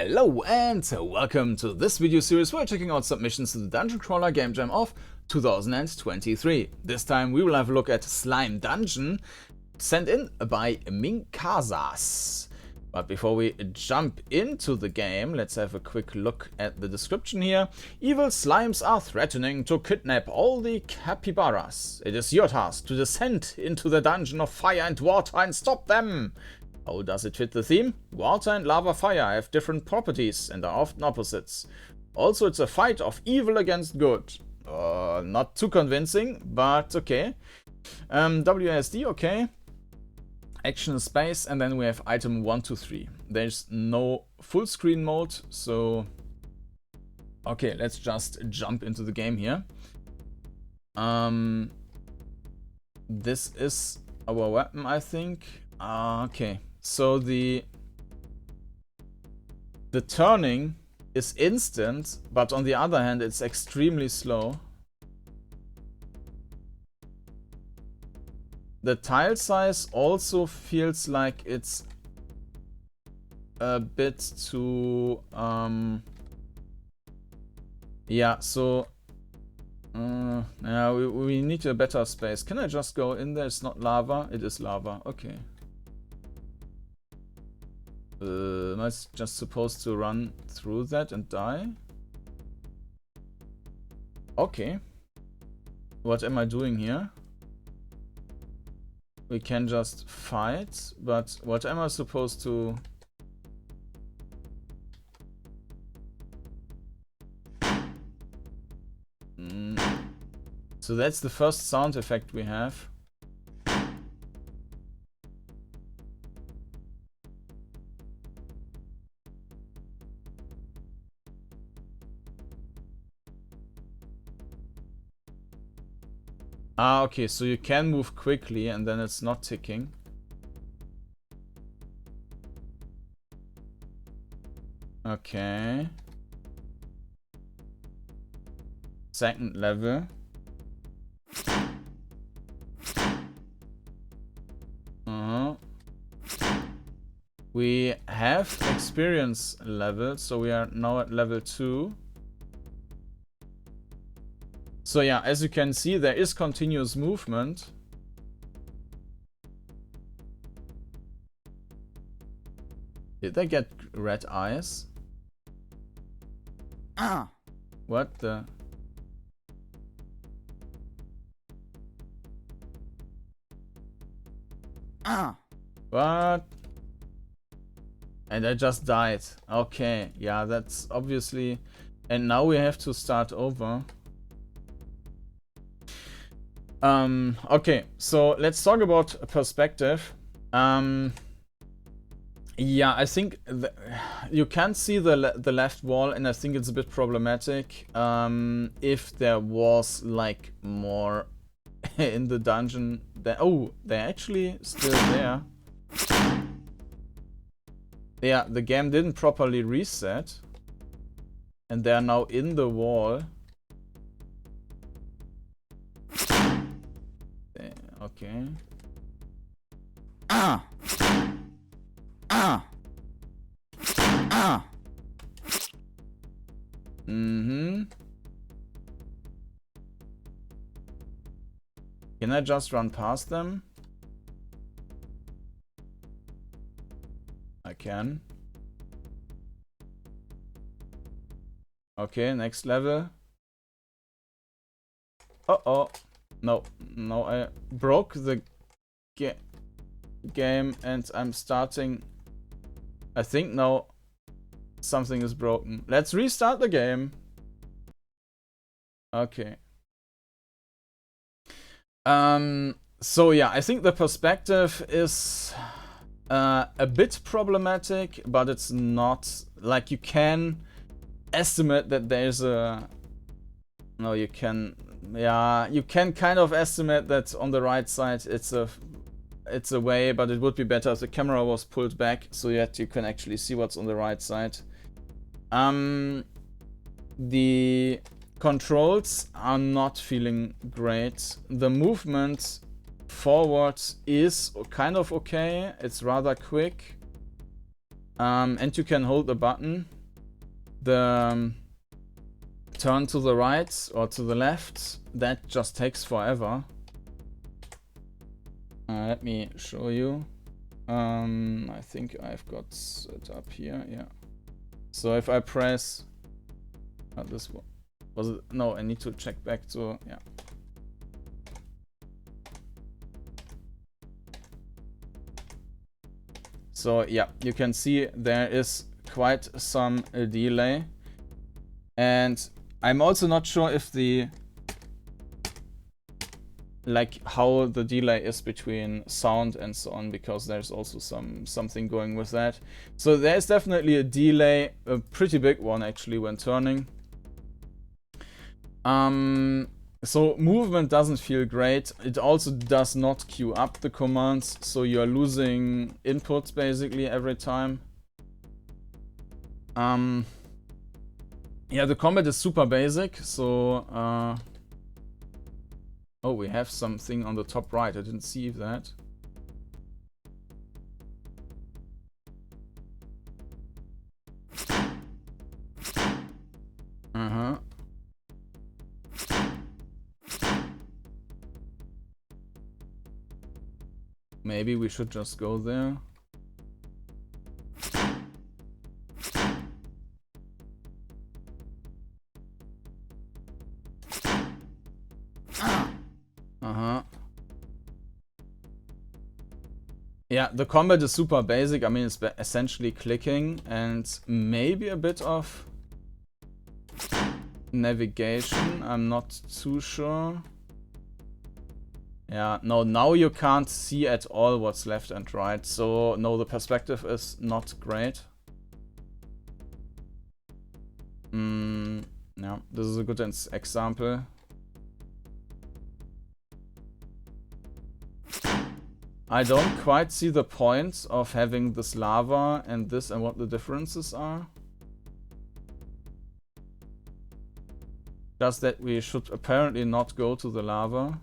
Hello and welcome to this video series where we're checking out submissions to the Dungeoncrawler Gamejam of 2023. This time we will have a look at Slime Dungeon, sent in by Minkasas. But before we jump into the game, let's have a quick look at the description here. Evil slimes are threatening to kidnap all the capybaras. It is your task to descend into the dungeon of fire and water and stop them. How does it fit the theme? Water and lava fire have different properties and are often opposites. Also, it's a fight of evil against good. Not too convincing, but okay. WASD, okay. Action space, and then we have item 1 to 3. There's no full screen mode, so... Okay, let's just jump into the game here. This is our weapon, I think. Okay. So the turning is instant, but on the other hand it's extremely slow. The tile size also feels like it's a bit too yeah, so yeah, we need a better space. Can I just go in there? It's not lava. It is lava. Okay. Am I just supposed to run through that and die? Okay. What am I doing here? We can just fight, but what am I supposed to... So that's the first sound effect we have. Ah, okay, so you can move quickly and then it's not ticking. Okay. Second level. We have experience level, so we are now at level 2. So yeah, as you can see, there is continuous movement. Did I get red eyes? What the... What? And I just died. Okay, yeah, that's obviously... And now we have to start over. Okay, so let's talk about perspective. Yeah, I think you can't see the left wall, and I think it's a bit problematic. If there was like more in the dungeon, oh, they're actually still there. Yeah, the game didn't properly reset, and they are now in the wall. Okay. Can I just run past them? I can. Okay, next level. Uh-oh. No, I broke the game and I'm starting... I think now something is broken. Let's restart the game. Okay. So yeah, I think the perspective is a bit problematic, but it's not... Like, you can estimate that there's a... No, you can... Yeah, you can kind of estimate that on the right side it's a way, but it would be better if the camera was pulled back so that you can actually see what's on the right side. The controls are not feeling great. The movement forward is kind of okay. It's rather quick. And you can hold the button. The turn to the right or to the left, that just takes forever. Let me show you. I think I've got it up here, yeah. So if I press this one, was it? No, I need to check back to, yeah. So yeah, you can see there is quite some delay. And I'm also not sure if the, like how the delay is between sound and so on, because there's also something going with that. So there's definitely a delay, a pretty big one actually, when turning. So movement doesn't feel great. It also does not queue up the commands, so you're losing inputs basically every time. Yeah, the combat is super basic, so oh, we have something on the top right. I didn't see that. Uh-huh. Maybe we should just go there. Uh-huh. Yeah, the combat is super basic. I mean, it's essentially clicking and maybe a bit of navigation. I'm not too sure. Yeah, no, now you can't see at all what's left and right. So, no, the perspective is not great. Yeah, this is a good example. I don't quite see the point of having this lava and this and what the differences are. Just that we should apparently not go to the lava.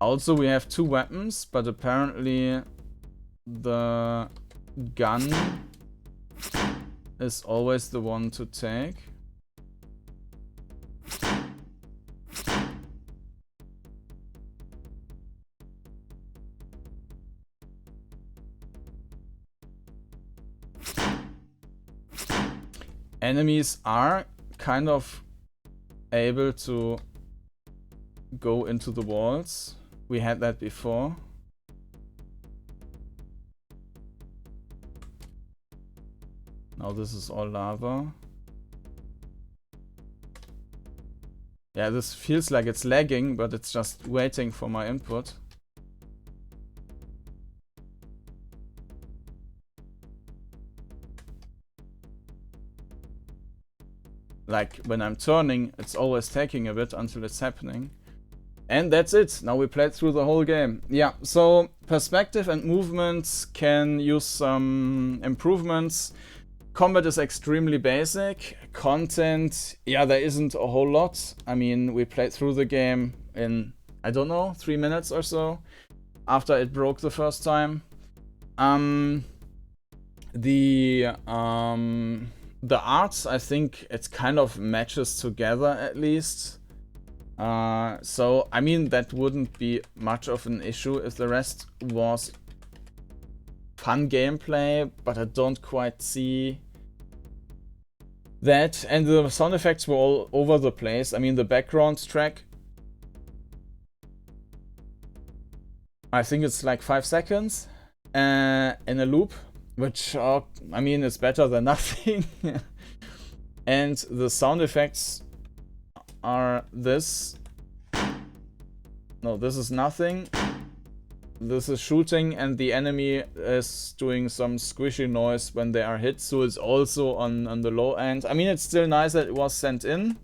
Also, we have two weapons, but apparently the gun is always the one to take. Enemies are kind of able to go into the walls. We had that before. Now this is all lava. Yeah, this feels like it's lagging, but it's just waiting for my input. Like when I'm turning, it's always taking a bit until it's happening. And that's it. Now we played through the whole game. Yeah, so perspective and movements can use some improvements. Combat is extremely basic. Content, yeah, there isn't a whole lot. I mean, we played through the game in, I don't know, 3 minutes or so after it broke the first time. The art, I think it kind of matches together at least. So, I mean, that wouldn't be much of an issue if the rest was fun gameplay, but I don't quite see that. And the sound effects were all over the place. I mean, the background track, I think it's like 5 seconds in a loop, which, I mean, is better than nothing. And the sound effects are this. No, this is nothing. This is shooting, and the enemy is doing some squishy noise when they are hit, so it's also on the low end. I mean, it's still nice that it was sent in.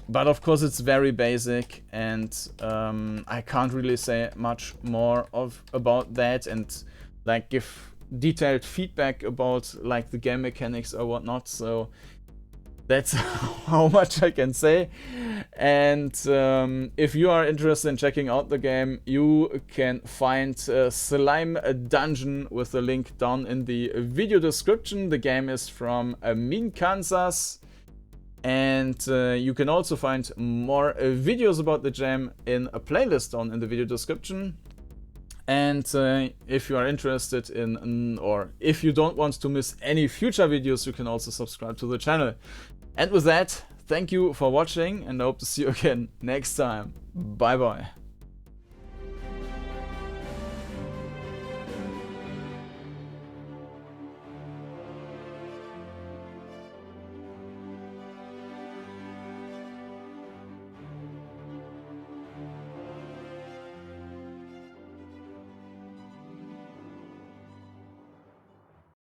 But of course it's very basic, and I can't really say much more about that and like give detailed feedback about like the game mechanics or whatnot. So That's how much I can say. And if you are interested in checking out the game, you can find Slime Dungeon with the link down in the video description. The game is from Minkasas. And you can also find more videos about the game in a playlist down in the video description. And if you are interested in, or if you don't want to miss any future videos, you can also subscribe to the channel. And with that, thank you for watching, and I hope to see you again next time. Bye bye.